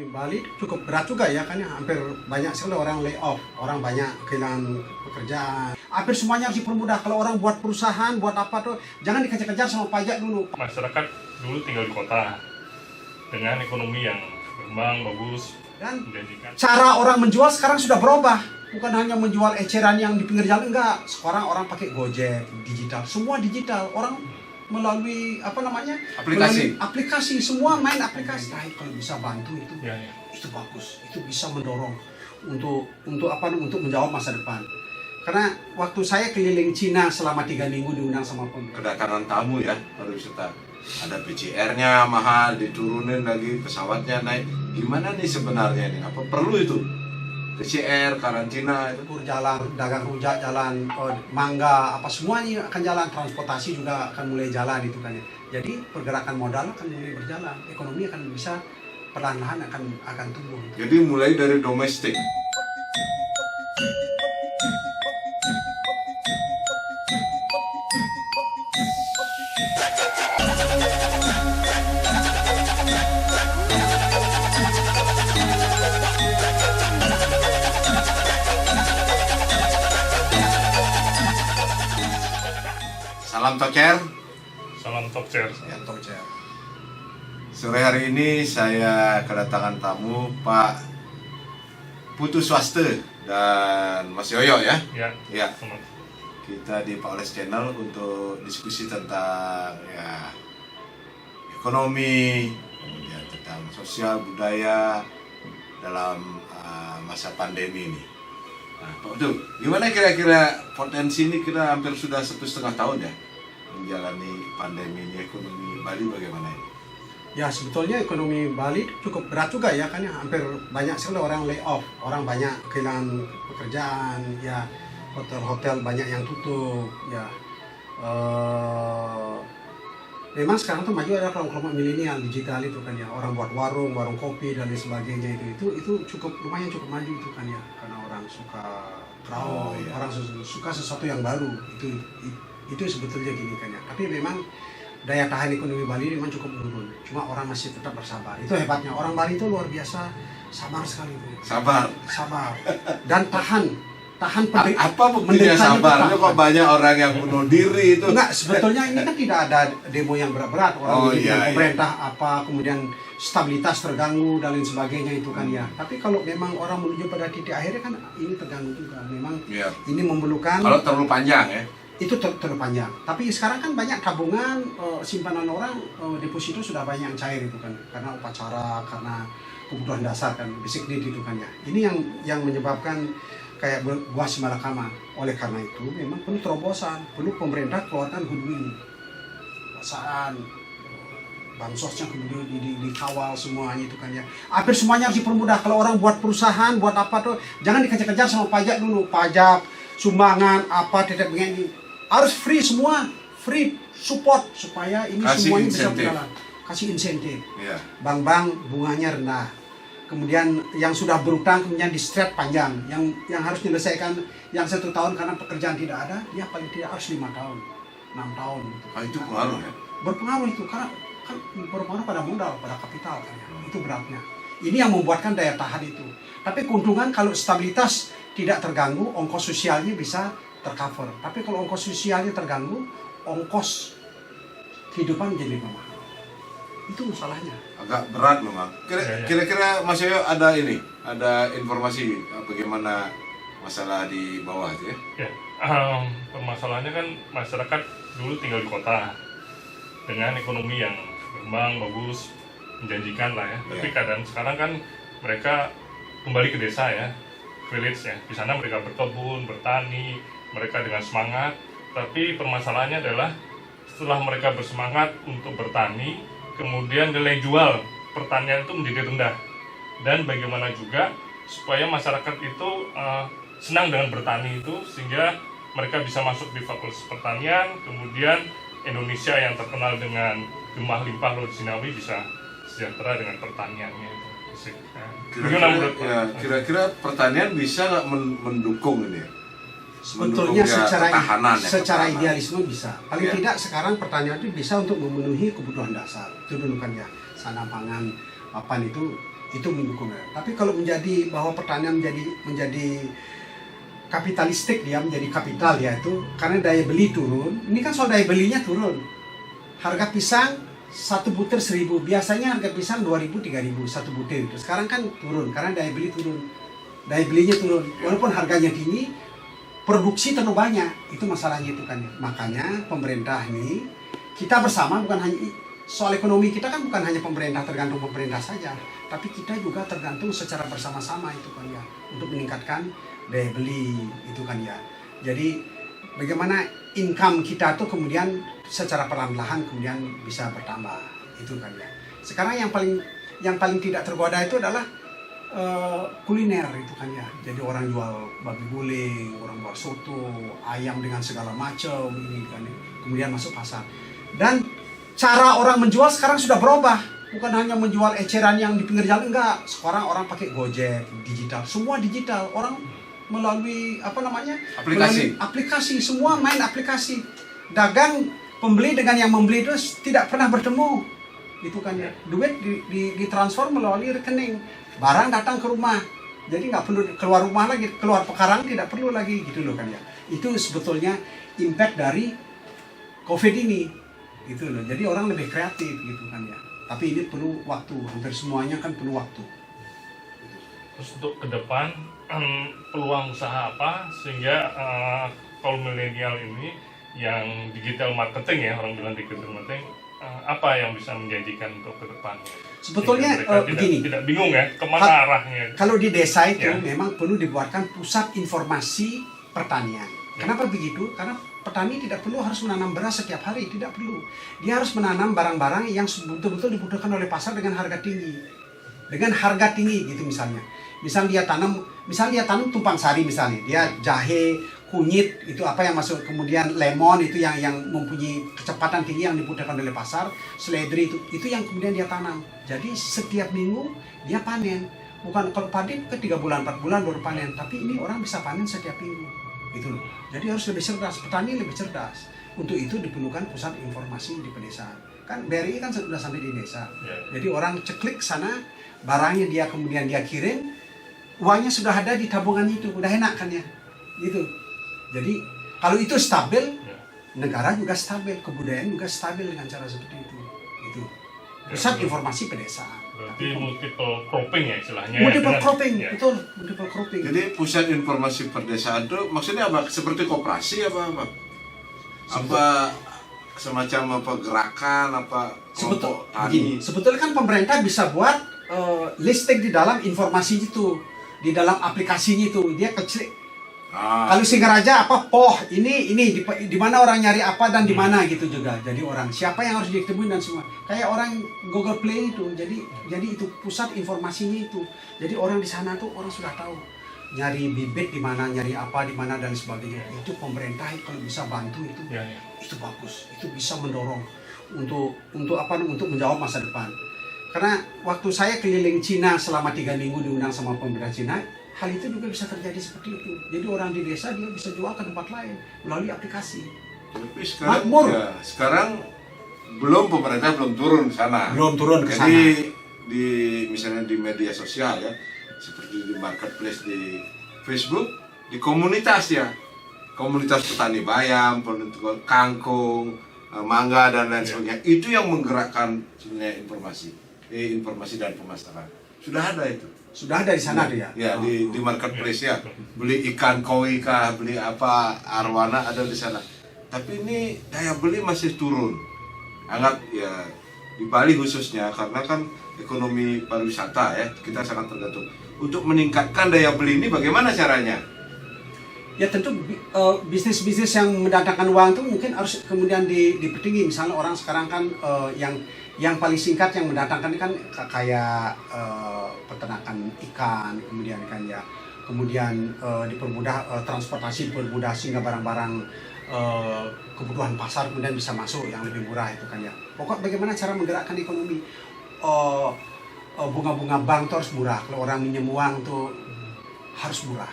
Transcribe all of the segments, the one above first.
Bali cukup berat juga ya, kan ya, hampir banyak sekali orang lay off, orang banyak kehilangan pekerjaan. Hampir semuanya harus dipermudah. Kalau orang buat perusahaan, buat apa tuh, jangan dikejar-kejar sama pajak dulu. Masyarakat dulu tinggal di kota dengan ekonomi yang berkembang, bagus, Dan menjanjikan. cara orang menjual sekarang sudah berubah. Bukan hanya menjual eceran yang di pinggir jalan, enggak. Sekarang orang pakai Gojek, digital, semua digital. Orang melalui Aplikasi. melalui aplikasi, semua main aplikasi. Nah, kalau bisa bantu itu, Ya, ya. itu bagus. Itu bisa mendorong untuk menjawab masa depan. Karena waktu saya keliling Cina selama 3 minggu diundang sama pemerintah. Kedatangan tamu ya pariwisata. Ada PCR-nya mahal, diturunin lagi, pesawatnya naik. Gimana nih sebenarnya nih? Apa perlu itu? PCR, karantina itu? Jalan, dagang rujak jalan, mangga, apa semuanya akan jalan, transportasi juga akan mulai jalan itu kan ya. Jadi pergerakan modal akan mulai berjalan, ekonomi akan bisa perlahan-lahan akan tumbuh. Jadi mulai dari domestik. Salam Tocer. Salam Tokcer. Ya, Tocer. Sore hari ini saya kedatangan tamu Pak Putu Swaste dan Mas Yoyo ya. Ya. Ya. Selamat. Kita di Pak Oles Channel untuk diskusi tentang ya ekonomi, kemudian tentang sosial budaya dalam masa pandemi ini. Nah, Pak Putu, gimana kira-kira potensi ini? Kita hampir sudah 1,5 tahun ya menjalani pandemi ini, ekonomi Bali bagaimana ini? Ya, sebetulnya ekonomi Bali cukup berat juga ya, kan ya, hampir banyak sekali orang lay off, orang banyak kehilangan pekerjaan, ya, hotel-hotel banyak yang tutup, ya. Memang sekarang tuh maju adalah kelompok milenial digital itu kan ya, orang buat warung kopi dan lain sebagainya itu cukup lumayan cukup maju itu kan ya, karena orang suka crowd, iya. orang suka sesuatu yang baru, itu sebetulnya gini kan ya. Tapi memang daya tahan ekonomi Bali memang cukup menurun, cuma orang masih tetap bersabar. Itu hebatnya, orang Bali itu luar biasa sabar sekali itu. Sabar. Dan tahan Apa buktinya sabarnya kok banyak orang yang bunuh diri itu? Enggak, sebetulnya ini kan tidak ada demo yang berat-berat, orang iya. pemerintah apa, kemudian stabilitas terganggu dan lain sebagainya itu kan ya. Tapi kalau memang orang menuju pada titik akhirnya kan ini terganggu juga. Memang Iya. ini memerlukan, Kalau terlalu panjang ya. itu terlalu panjang. Tapi sekarang kan banyak tabungan, simpanan orang, deposito sudah banyak yang cair itu kan, karena upacara, karena kebutuhan dasar kan, basic need itu kan ya. Ini yang menyebabkan kayak buah simalakama. Oleh karena itu memang perlu terobosan, perlu pemerintah keluarkan goodwill, kekuasaan, bansosnya kemudian dikawal semuanya itu kan ya. Hampir semuanya harus dipermudah. Kalau orang buat perusahaan, buat apa tuh, jangan dikejar-kejar sama pajak dulu, pajak, sumbangan, apa tetap begini. Harus free semua, free support supaya ini Kasih semuanya bisa insentif. berjalan. Kasih insentif. Iya. Bank-bank bunganya rendah. Kemudian yang sudah berutang kemudian di stretch panjang, yang harus menyelesaikan yang 1 tahun karena pekerjaan tidak ada, dia paling tidak harus 5 tahun, 6 tahun. Gitu. Itu pengaruh ya. Berpengaruh itu karena kan berpengaruh pada modal, pada kapital kan ya. Itu beratnya. Ini yang membuatkan daya tahan itu. Tapi keuntungan kalau stabilitas tidak terganggu, ongkos sosialnya bisa tercover. Tapi kalau ongkos sosialnya terganggu, ongkos kehidupan menjadi lebih mahal. Itu masalahnya. Agak berat memang. Kira-kira Mas Yoyo ada informasi bagaimana masalah di bawah itu ya? Ya. Permasalahannya kan masyarakat dulu tinggal di kota dengan ekonomi yang berkembang, bagus, menjanjikan lah ya. Tapi keadaan sekarang kan mereka kembali ke desa ya, village ya. Di sana mereka berkebun, bertani, mereka dengan semangat. Tapi permasalahannya adalah setelah mereka bersemangat untuk bertani, kemudian nilai jual pertanian itu menjadi rendah. Dan bagaimana juga supaya masyarakat itu senang dengan bertani itu, sehingga mereka bisa masuk di fakultas pertanian, kemudian Indonesia yang terkenal dengan gemah limpah laut Sinawi bisa sejahtera dengan pertaniannya itu. Kira-kira pertanian bisa nggak mendukung ini? Sebetulnya secara ketahanan. idealisme bisa. Paling tidak sekarang pertanian itu bisa untuk memenuhi kebutuhan dasar. Itu dulu kan ya, sana pangan, papan itu itu mendukung. Tapi kalau menjadi bahwa pertanian menjadi kapitalistik, dia menjadi kapital ya, itu karena daya beli turun. Ini kan soal daya belinya turun. Harga pisang satu butir 1.000, biasanya harga pisang 2.000 3.000 satu butir itu. Sekarang kan turun karena daya beli turun. Daya belinya turun. Walaupun harganya tinggi, produksi terlalu banyak. Itu masalahnya itu kan. Makanya pemerintah ini, kita bersama, bukan hanya soal ekonomi kita kan bukan hanya pemerintah, tergantung pemerintah saja, tapi kita juga tergantung secara bersama-sama itu kan ya, untuk meningkatkan daya beli itu kan ya. Jadi bagaimana income kita tuh kemudian secara perlahan-lahan kemudian bisa bertambah itu kan ya. Sekarang yang paling tidak tergoda itu adalah kuliner itu kan ya. Jadi orang jual babi guling, orang jual soto, ayam dengan segala macam ini kan ya. Kemudian masuk pasar. Dan cara orang menjual sekarang sudah berubah. Bukan hanya menjual eceran yang di pinggir jalan, enggak. Sekarang orang pakai Gojek, digital, semua digital. Orang melalui aplikasi. Melalui aplikasi, semua main aplikasi. Dagang, pembeli dengan yang membeli itu tidak pernah bertemu. Itu kan ya. Duit ditransfer melalui rekening. Barang datang ke rumah. Jadi nggak perlu keluar rumah lagi, keluar pekarang tidak perlu lagi gitu loh kan ya. Itu sebetulnya impact dari COVID ini. Gitu loh. Jadi orang lebih kreatif gitu kan ya. Tapi ini perlu waktu, hampir semuanya kan perlu waktu. Terus untuk ke depan peluang usaha apa sehingga kaum milenial ini yang digital marketing ya, orang bilang digital marketing, apa yang bisa menjanjikan untuk ke depannya? Sebetulnya begini, tidak bingung ya kemana arahnya. Kalau di desa itu Ya. memang perlu dibuatkan pusat informasi pertanian. Ya. Kenapa begitu? Karena petani tidak perlu harus menanam beras setiap hari, tidak perlu. Dia harus menanam barang-barang yang betul-betul dibutuhkan oleh pasar dengan harga tinggi. Dengan harga tinggi gitu misalnya. Misalnya dia tanam tumpang sari misalnya, dia jahe, kunyit itu apa yang masuk, kemudian lemon itu yang mempunyai kecepatan tinggi yang dibutuhkan oleh pasar, seledri itu yang kemudian dia tanam. Jadi setiap minggu dia panen. Bukan kalau padi ke 3 bulan 4 bulan baru panen, tapi ini orang bisa panen setiap minggu. Gitu loh. Jadi harus lebih cerdas, petani lebih cerdas. Untuk itu diperlukan pusat informasi di pedesaan. Kan BRI kan sudah sampai di desa. Ya. Jadi orang ceklik sana, barangnya dia kemudian dia kirim, uangnya sudah ada di tabungan itu, udah enak kan ya. Gitu. Jadi kalau itu stabil, Ya. negara juga stabil, kebudayaan juga stabil dengan cara seperti itu. Gitu. Pusat Ya, informasi pedesaan. Berarti multiple cropping ya istilahnya. Multiple ya, cropping, ya. betul, multiple cropping. Jadi pusat informasi perdesaan itu maksudnya apa? Seperti koperasi apa? Apa semacam apa gerakan apa kelompok tani? Sebetulnya kan pemerintah bisa buat listing di dalam informasi itu, di dalam aplikasinya itu. Dia kecil. Kalau Singaraja apa ini di mana orang nyari apa dan di mana gitu juga. Jadi orang siapa yang harus ditemuin dan semua. Kayak orang Google Play itu. Jadi itu pusat informasinya itu. Jadi orang di sana tuh orang sudah tahu nyari bibit di mana, nyari apa di mana dan sebagainya. Itu pemerintah kalau bisa bantu itu. Ya. Itu bagus. Itu bisa mendorong untuk menjawab masa depan. Karena waktu saya keliling Cina selama 3 minggu diundang sama pemerintah Cina, hal itu juga bisa terjadi seperti itu. Jadi orang di desa dia bisa jual ke tempat lain melalui aplikasi. Tapi sekarang Makmur. sekarang pemerintah belum turun ke sana. Belum turun ke sana. Jadi misalnya di media sosial ya, seperti di marketplace di Facebook, di komunitas ya. Komunitas petani bayam, kangkung, mangga dan lain sebagainya. Itu yang menggerakkan sebenarnya informasi dan pemasaran. Sudah ada itu. Sudah ada di sana tuh ya. Ya, di marketplace ya. Beli ikan koi kah, beli apa arwana ada di sana. Tapi ini daya beli masih turun. Anggap ya di Bali khususnya karena kan ekonomi pariwisata ya, kita sangat tergantung. Untuk meningkatkan daya beli ini bagaimana caranya? Ya tentu bisnis-bisnis yang mendatangkan uang itu mungkin harus kemudian dipertinggi. Misalnya orang sekarang kan yang paling singkat yang mendatangkan kan kayak peternakan ikan, kemudian kan ya, kemudian dipermudah transportasi, dipermudah sehingga barang-barang kebutuhan pasar kemudian bisa masuk yang lebih murah itu kan ya. Pokok bagaimana cara menggerakkan ekonomi, bunga-bunga bank itu harus murah. Kalau orang minjem uang tuh harus murah.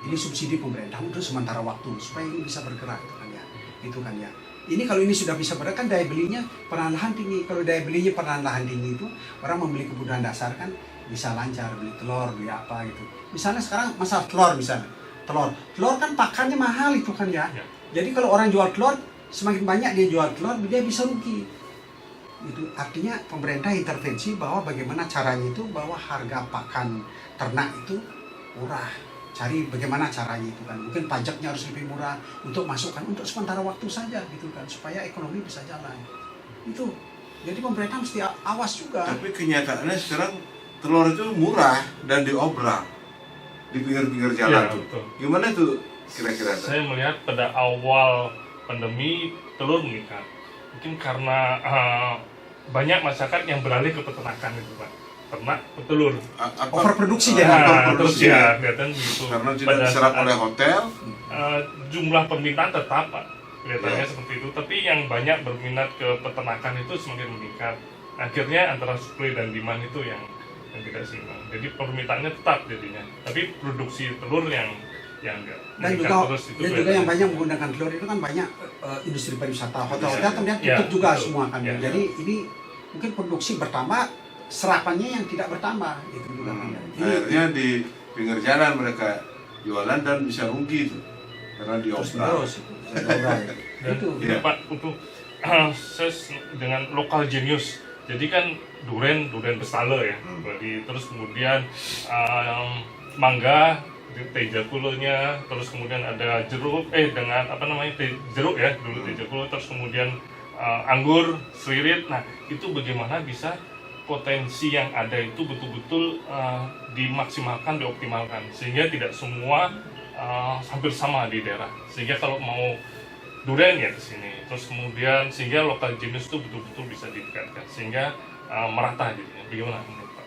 Ini subsidi pemerintah untuk sementara waktu supaya ini bisa bergerak itu kan ya. Ini kalau ini sudah bisa bergerak kan daya belinya perlahan-lahan tinggi. Kalau daya belinya perlahan-lahan tinggi itu orang membeli kebutuhan dasar kan bisa lancar beli telur, beli apa gitu. Misalnya sekarang masalah telur misalnya, telur kan pakannya mahal itu kan ya. Ya. Jadi kalau orang jual telur, semakin banyak dia jual telur, dia bisa rugi. Itu artinya pemerintah intervensi bahwa bagaimana caranya itu bahwa harga pakan ternak itu murah. Cari bagaimana caranya itu kan. Mungkin pajaknya harus lebih murah untuk masukkan untuk sementara waktu saja gitu kan, supaya ekonomi bisa jalan. Itu. Jadi pemerintah mesti awas juga. Tapi kenyataannya sekarang telur itu murah dan diobral di pinggir-pinggir jalan Ya, tuh. betul. Gimana tuh kira-kira? Saya melihat pada awal pandemi telur meningkat. Mungkin karena banyak masyarakat yang beralih ke peternakan itu Pak. Ternak petelur. Overproduksi Ya, jadi overproduksi terus ya. kelihatan gitu. Karena tidak Pada diserap saat, oleh hotel. jumlah permintaan tetap Pak. Kelihatannya Ya. seperti itu. Tapi yang banyak berminat ke peternakan itu semakin meningkat. Akhirnya antara supply dan demand itu yang tidak seimbang. Jadi permintaannya tetap jadinya. Tapi produksi telur yang enggak. Dan meningkat juga terus itu dan juga kelihatan. yang banyak menggunakan telur itu kan banyak industri pariwisata, hotel-hotel Ya. ternyata Ya, tutup juga betul. semua kan. Ya. Jadi ini mungkin produksi bertambah, serapannya yang tidak bertambah itu juga kan. Akhirnya di pinggir jalan mereka jualan dan bisa rugi itu karena terus diobral. terus Dan itu. Iya. Pak untuk saya dengan lokal genius. Jadi kan durian bestale ya. Berarti terus kemudian mangga tejakulonya, terus kemudian ada jeruk dengan apa namanya jeruk ya dulu tejakulo, terus kemudian anggur, selirit. Nah itu bagaimana bisa potensi yang ada itu betul-betul dimaksimalkan, dioptimalkan sehingga tidak semua hampir sama di daerah. Sehingga kalau mau durian ya ke sini, terus kemudian sehingga lokal jenis itu betul-betul bisa ditingkatkan sehingga merata jadinya. Bagaimana menurut Pak?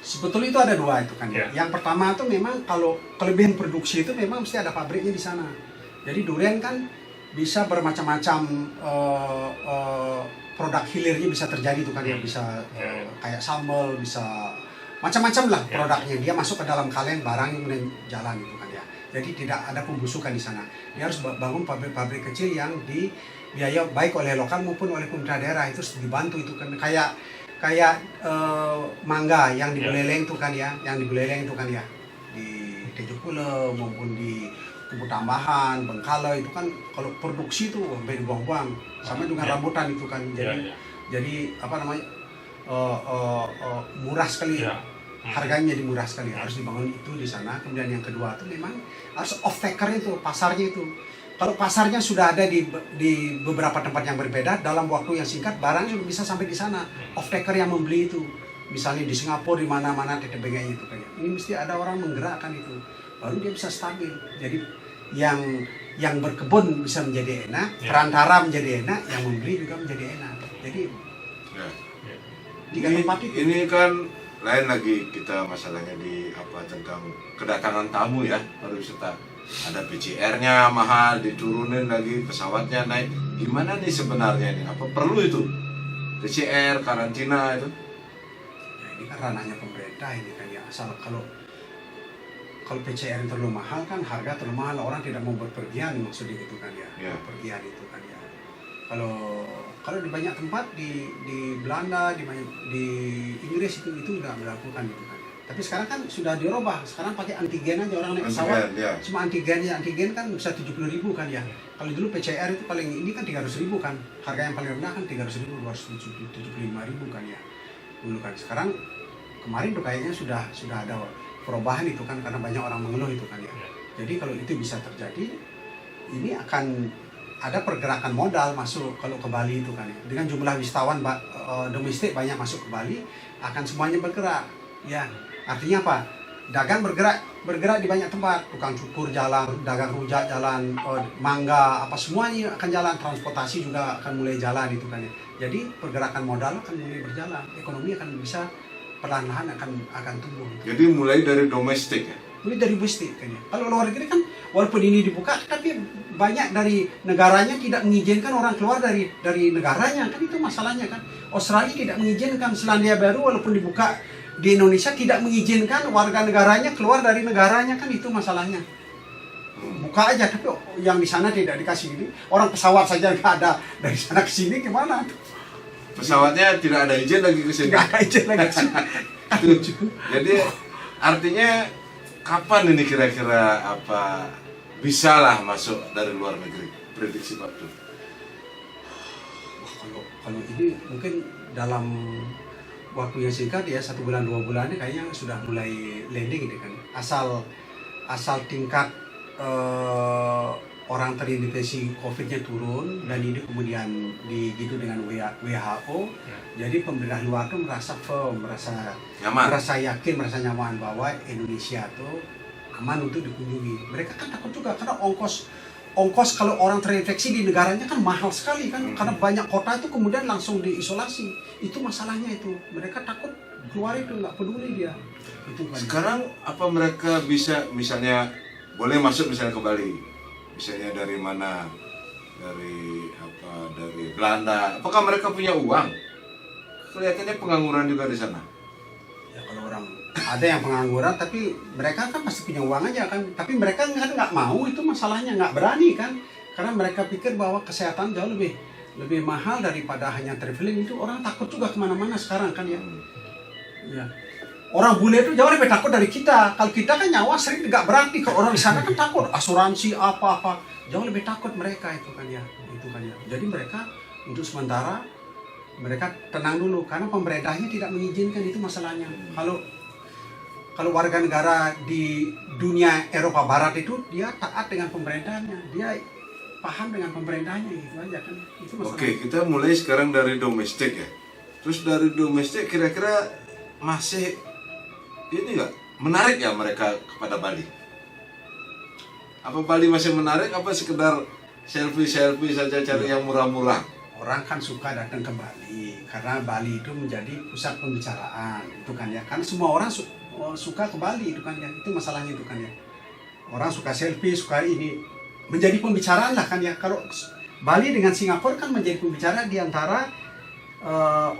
Sebetulnya itu ada dua itu kan ya. Ya. Yang pertama itu memang kalau kelebihan produksi itu memang mesti ada pabriknya di sana. Jadi durian kan bisa bermacam-macam produk hilirnya bisa terjadi itu kan ya, bisa kayak sambal, bisa macam-macam lah produknya. Dia masuk ke dalam kaleng barang yang kemudian jalan itu kan ya. Jadi tidak ada pembusukan di sana. Dia harus bangun pabrik-pabrik kecil yang dibiaya baik oleh lokal maupun oleh pemerintah daerah, itu harus dibantu itu kan. Kayak mangga yang dibeleleng itu kan ya, di Tejokulo maupun di Kubu Tambahan, Bengkala itu kan kalau produksi itu sampai dibuang-buang, sama dengan rambutan itu kan. Jadi apa namanya murah sekali. Harganya jadi murah sekali, harus dibangun itu di sana. Kemudian yang kedua itu memang harus off taker itu, pasarnya itu. Kalau pasarnya sudah ada di beberapa tempat yang berbeda, dalam waktu yang singkat barang sudah bisa sampai di sana. Off taker yang membeli itu, misalnya di Singapura, di mana-mana TTBG itu kayak. Ini mesti ada orang menggerakkan itu, baru dia bisa stabil. Jadi yang berkebun bisa menjadi enak, perantara menjadi enak, yang membeli juga menjadi enak. Jadi tiga tempat itu. Ini kan lain lagi kita masalahnya di tentang kedatangan tamu ya pariwisata. Ada PCR-nya mahal, diturunin lagi, pesawatnya naik. Gimana nih sebenarnya ini? Apa perlu itu PCR, karantina itu? Ya, ini kan ranahnya pemerintah ini kan ya. Asal kalau PCR terlalu mahal kan, harga terlalu mahal, orang tidak mau berpergian, maksudnya gitu kan ya. Pergian itu kan ya. Kalau di banyak tempat di Belanda, di Inggris itu tidak melakukan gitu kan. Tapi sekarang kan sudah dirubah. Sekarang pakai antigen aja, orang naik pesawat. Cuma antigen kan bisa 70.000 kan ya. Kalau dulu PCR itu paling ini kan 300.000 kan. Harga yang paling rendah kan 300.000, 275.000 kan ya. Dulu kan. Sekarang kemarin tuh kayaknya sudah ada perubahan itu kan, karena banyak orang mengeluh itu kan ya. Jadi kalau itu bisa terjadi, ini akan ada pergerakan modal masuk kalau ke Bali itu kan ya. Dengan jumlah wisatawan domestik banyak masuk ke Bali, akan semuanya bergerak. Ya, artinya apa? Dagang bergerak di banyak tempat, tukang cukur jalan, dagang rujak jalan, mangga, apa semuanya akan jalan, transportasi juga akan mulai jalan itu kan ya. Jadi pergerakan modal akan mulai berjalan, ekonomi akan bisa perlahan-lahan akan tumbuh. Jadi mulai dari domestik ya? Mulai dari domestik kan ya. Kalau luar negeri kan walaupun ini dibuka, tapi banyak dari negaranya tidak mengizinkan orang keluar dari negaranya, kan itu masalahnya kan. Australia tidak mengizinkan, Selandia Baru walaupun dibuka di Indonesia tidak mengizinkan warga negaranya keluar dari negaranya, kan itu masalahnya. Buka aja, tapi yang di sana tidak dikasih ini. Orang pesawat saja nggak ada dari sana ke sini, gimana? Pesawatnya tidak ada izin lagi ke sini. Nggak ada izin lagi ke sini. Jadi artinya kapan ini kira-kira bisalah masuk dari luar negeri, prediksi Pak Abdul? Kalau ini mungkin dalam waktu yang singkat ya, 1 bulan 2 bulan ini kayaknya sudah mulai landing gitu kan. Asal tingkat orang terinfeksi COVID-nya turun dan ini kemudian digitu dengan WHO, jadi pemerintah luar tuh merasa firm, merasa yakin, merasa nyaman bahwa Indonesia tuh aman untuk dikunjungi. Mereka kan takut juga karena ongkos kalau orang terinfeksi di negaranya kan mahal sekali kan, karena banyak kota itu kemudian langsung diisolasi. Itu masalahnya itu. Mereka takut keluar itu, nggak peduli dia. Itu kan. Sekarang apa mereka bisa misalnya boleh masuk misalnya ke Bali? Misalnya dari mana? Dari Belanda. Apakah mereka punya uang? Kelihatannya pengangguran juga di sana. Ya kalau orang ada yang pengangguran tapi mereka kan pasti punya uang aja kan, tapi mereka kan nggak mau, itu masalahnya, nggak berani kan, karena mereka pikir bahwa kesehatan jauh lebih mahal daripada hanya traveling. Itu orang takut juga kemana-mana sekarang kan ya. Ya. Orang bule itu jauh lebih takut dari kita. Kalau kita kan nyawa sering nggak berani, kalau orang di sana kan takut asuransi apa-apa, jauh lebih takut mereka itu kan ya. Jadi mereka untuk sementara mereka tenang dulu karena pemerintahnya tidak mengizinkan, itu masalahnya. Kalau warga negara di dunia Eropa Barat itu dia taat dengan pemerintahnya, dia paham dengan pemerintahnya, gitu aja kan. Itu masalah. Oke, kita mulai sekarang dari domestik ya. Terus dari domestik kira-kira masih ini nggak menarik ya mereka kepada Bali? Apa Bali masih menarik? Apa sekedar selfie saja cari yang murah-murah? Orang kan suka datang ke Bali karena Bali itu menjadi pusat pembicaraan, itu kan ya. Karena semua orang suka ke Bali, itu kan ya. Itu masalahnya itu kan ya. Orang suka selfie, suka ini, menjadi pembicaraan lah kan ya. Kalau Bali dengan Singapura kan menjadi pembicaraan di antara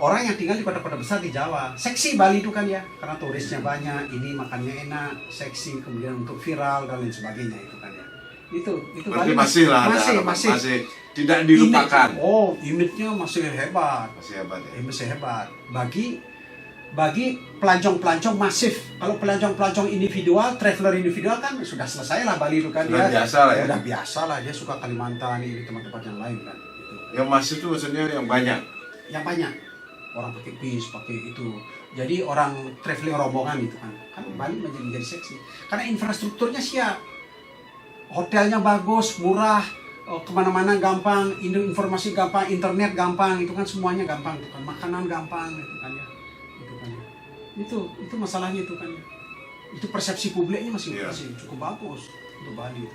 orang yang tinggal di kota-kota besar di Jawa. Seksi Bali itu kan ya, karena turisnya banyak, ini makannya enak, seksi, kemudian untuk viral dan lain sebagainya, itu kan ya. Itu Berarti Bali masih lah, masih tidak dilupakan. Image-nya masih hebat. Masih hebat ya. Masih hebat. Bagi pelancong-pelancong masif. Kalau pelancong-pelancong individual, traveler individual kan sudah selesai lah Bali itu kan. Sudah biasa lah ya. Sudah biasa lah, dia suka Kalimantan, ini tempat-tempat yang lain kan. Gitu. Yang masif itu maksudnya yang banyak. Yang banyak. Orang pakai bis, pakai itu. Jadi orang traveling rombongan itu kan. Kan Bali menjadi seksi. Karena infrastrukturnya siap. Hotelnya bagus, murah, kemana-mana gampang, informasi gampang, internet gampang, itu kan semuanya gampang, itu kan, makanan gampang, itu kan ya, itu masalahnya itu kan ya, itu persepsi publiknya masih cukup bagus untuk Bali.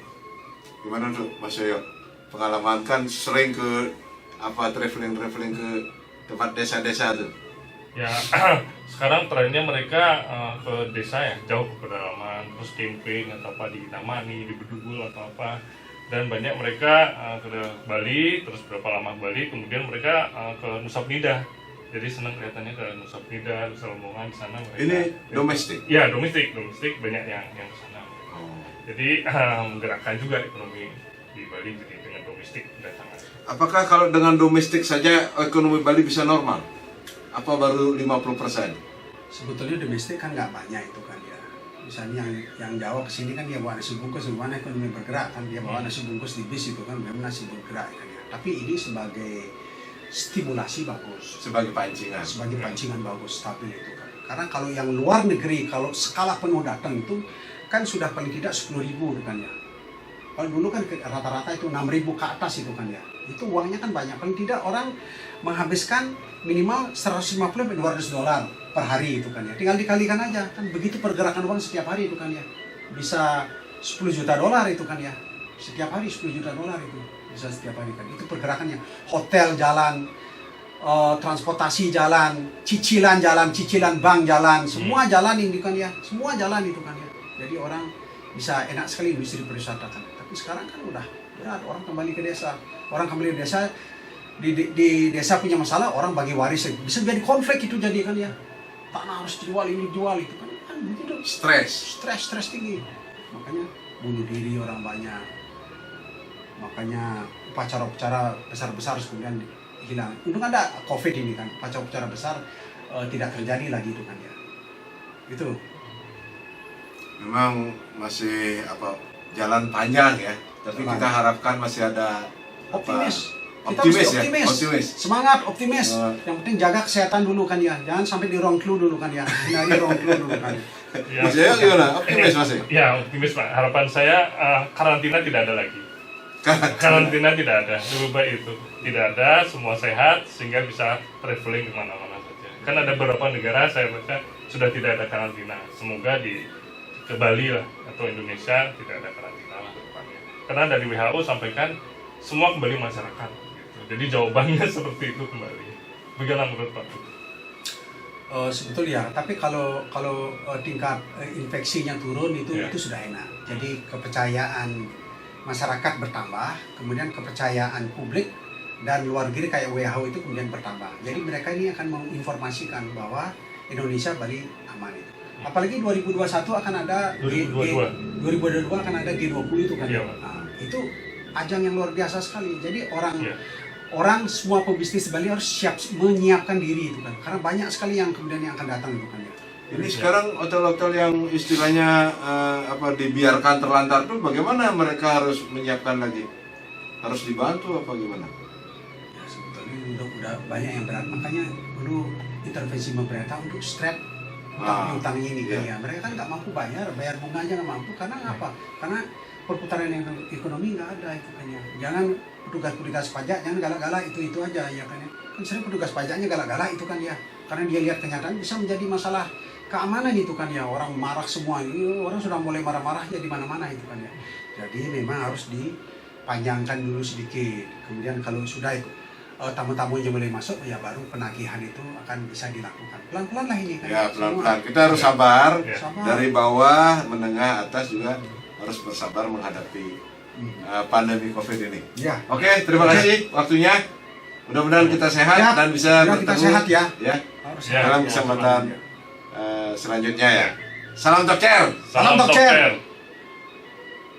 Gimana tuh Mas Yoyo? Pengalaman kan sering ke traveling ke tempat desa-desa tuh. Ya sekarang trennya mereka ke desa ya, jauh ke pedalaman, terus camping atau apa di Namani, di Bedugul atau apa, dan banyak mereka ke Bali, terus berapa lama ke Bali, kemudian mereka ke Nusa Penida. Jadi senang kelihatannya ke Nusa Penida, Nusa Lembongan di sana mereka. Ini domestik? Ya domestik banyak yang ke sana. Jadi menggerakkan juga ekonomi di Bali jadi dengan domestik kedatangan. Apakah kalau dengan domestik saja ekonomi Bali bisa normal? Apa baru 50%? Sebetulnya domestik kan nggak banyak itu kan ya. Misalnya yang Jawa kesini kan dia bawa nasi bungkus, gimana ekonomi bergerak kan, dia bawa nasi bungkus di bis itu kan, memang nasi bergerak kan ya. Tapi ini sebagai stimulasi bagus. Sebagai pancingan. Sebagai pancingan bagus, stabil itu kan. Karena kalau yang luar negeri, kalau skala penuh datang itu kan sudah paling tidak 10.000 kan ya. Kalau dulu kan rata-rata itu 6.000 ke atas itu kan ya. Itu uangnya kan banyak. Paling tidak orang menghabiskan minimal 150-200 dolar per hari itu kan ya. Tinggal dikalikan aja kan, begitu pergerakan uang setiap hari itu kan ya. Bisa 10 juta dolar itu kan ya. Setiap hari 10 juta dolar itu bisa setiap hari kan. Itu pergerakannya. Hotel jalan, transportasi jalan, cicilan bank jalan, semua jalan ini kan ya. Semua jalan itu kan ya. Jadi orang bisa enak sekali industri pariwisata kan. Tapi sekarang kan udah berat, orang kembali ke desa. Orang kembali ke desa, di desa punya masalah, orang bagi waris, bisa jadi konflik itu jadi kan ya. Tanah harus dijual, ini jual itu kan begitu. Stres tinggi. Makanya bunuh diri orang banyak. Makanya upacara-upacara besar-besar kemudian hilang. Untung ada COVID ini kan, upacara-upacara besar tidak terjadi lagi itu kan ya. Itu. Memang masih jalan panjang ya. Tapi Jalan. kita harapkan masih ada Optimis. Kita optimis mesti ya. optimis. Optimis. Semangat, optimis. Oh. Yang penting jaga kesehatan dulu kan ya. Jangan sampai di wrong clue dulu kan ya. Hindari wrong clue dulu kan. Ya, Mas Jaya gimana? Optimis masih? ya optimis Pak. Harapan saya karantina tidak ada lagi. Karantina tidak ada, lebih baik itu tidak ada, semua sehat sehingga bisa traveling kemana-mana saja. Kan ada beberapa negara saya baca sudah tidak ada karantina. Semoga ke Bali lah atau Indonesia tidak ada karantina lah ke depannya. Karena dari WHO sampaikan semua kembali masyarakat. Gitu. Jadi jawabannya seperti itu kembali. Bagaimana menurut Pak? Sebetulnya, tapi kalau tingkat infeksinya turun itu Ya. itu sudah enak. Jadi kepercayaan masyarakat bertambah, kemudian kepercayaan publik dan luar negeri kayak WHO itu kemudian bertambah. Jadi mereka ini akan menginformasikan bahwa Indonesia Bali aman itu. Apalagi 2021 akan ada 2022 akan ada G20 itu kan. Iya, Pak. Nah, itu ajang yang luar biasa sekali. Jadi Iya. orang semua pebisnis Bali harus siap menyiapkan diri itu kan. Karena banyak sekali yang kemudian yang akan datang itu kan ya. Ini sekarang hotel-hotel yang istilahnya dibiarkan terlantar tuh bagaimana mereka harus menyiapkan lagi? Harus dibantu apa gimana? Ya, sebetulnya udah banyak yang berat, makanya perlu intervensi pemerintah untuk strap utang ini kan ya. Mereka kan nggak mampu bayar bunga aja nggak mampu. Karena apa? Karena perputaran ekonomi nggak ada itu kan ya. Jangan petugas pajak jangan galak-galak itu aja ya kan ya. Kan sering petugas pajaknya galak-galak itu kan ya. Karena dia lihat kenyataan bisa menjadi masalah keamanan itu kan ya. Orang marah semua ini, orang sudah mulai marah-marah ya di mana-mana itu kan ya. Jadi memang harus dipanjangkan dulu sedikit. Kemudian kalau sudah tamu-tamunya mulai masuk ya baru penagihan itu akan bisa dilakukan. Pelan-pelan lah ini kan. Ya pelan-pelan. Semua. Kita harus sabar. Ya. Sabar. Dari bawah, menengah, atas juga harus bersabar menghadapi pandemi COVID ini. Ya. Oke, terima kasih waktunya. Mudah-mudahan kita sehat Ya, dan bisa ya, kita bertemu sehat ya. Ya. Harus sehat. dalam kesempatan selanjutnya ya. Salam dokter. Salam dokter.